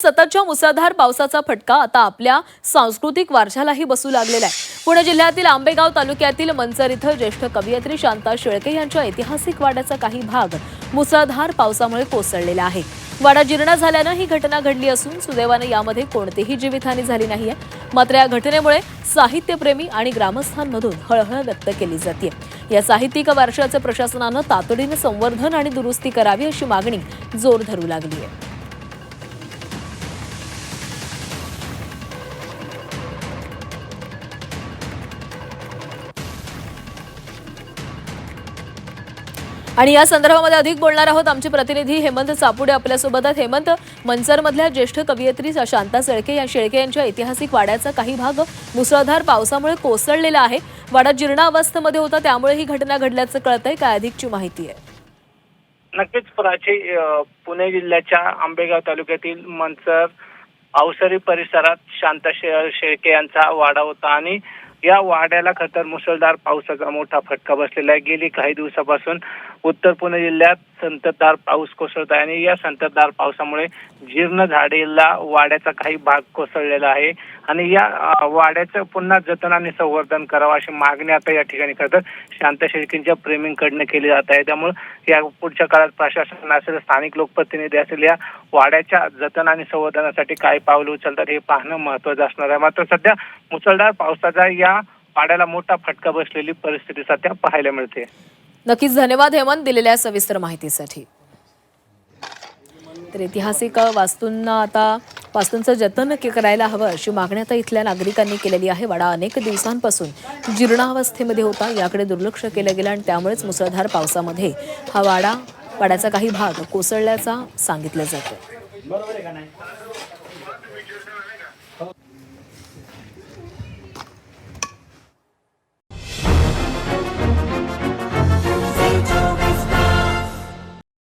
सततच्या मुसळधार पावसाचा फटका आता आपल्या सांस्कृतिक वारशालाही बसू लागलेला आहे। पुणे जिल्ह्यातील आंबेगाव तालुक्यातील मंचर इथं ज्येष्ठ कवयित्री शांता शेळके यांच्या ऐतिहासिक वाड्याचा काही भाग मुसळधार पावसामुळे कोसळलेला आहे। वाडा जीर्ण झाल्यानं ही घटना घडली असून सुदैवाने यामध्ये कोणतीही जीवितहानी झाली नाहीये। मात्र या घटनेमुळे साहित्यप्रेमी आणि ग्रामस्थांमधून हळहळ व्यक्त केली जाते। या साहित्यिक वारशाचे प्रशासनानं तातडीने संवर्धन आणि दुरुस्ती करावी अशी मागणी जोर धरू लागली आहे। आणि या संदर्भामध्ये अधिक बोलणार आहोत आमचे प्रतिनिधी हेमंत चापुडे आपल्यासोबत आहेत। हेमंत, मंचरमधल्या ज्येष्ठ कवयित्री शांता शेळके यांच्या ऐतिहासिक वाड्याचा काही भाग मुसळधार पावसामुळे कोसळलेला आहे। वाडा जीर्ण अवस्थेमध्ये होता, त्यामुळे ही घटना घडल्याचं कळतंय। काय अधिकची माहिती आहे? नक्कीच प्राची, पुणे जिल्ह्याच्या आंबेगाव तालुक्यातील मंचर अवसरी परिसरात शांता शेळके यांचा वाडा होता आणि या वाड्याला खतर मुसळधार पावसाचा मोठा फटका बसलेला आहे। गेली काही दिवसापासून उत्तर पुणे जिल्ह्यात संततधार पाऊस कोसळत आहे आणि या संततधार पावसामुळे जीर्ण झालेला वाड्याचा काही भाग कोसळलेला आहे आणि या वाड्याचं पुन्हा जतन आणि संवर्धन करावं अशी मागणी आता या ठिकाणी करतात शांता शेळकेंच्या प्रेमींकडनं केली जात आहे। त्यामुळे या पुढच्या काळात प्रशासन असेल, स्थानिक लोकप्रतिनिधी असेल, या वाड्याच्या जतन आणि संवर्धनासाठी काय पावलं उचलतात हे पाहणं महत्त्वाचं असणार आहे। मात्र सध्या मुसळधार पावसाचा या वाड्याला मोठा फटका बसलेली परिस्थिती सध्या पाहायला मिळते। नक्कीच धन्यवाद हेमंत दिलेल्या सविस्तर माहितीसाठी। तर ऐतिहासिक वास्तूंचं जतन करायला हवं अशी मागणी आता इथल्या नागरिकांनी केलेली आहे। वाडा अनेक दिवसांपासून जीर्णावस्थेमध्ये होता, याकडे दुर्लक्ष केलं गेलं आणि त्यामुळेच मुसळधार पावसामध्ये हा वाड्याचा काही भाग कोसळल्याचा सांगितलं जातं।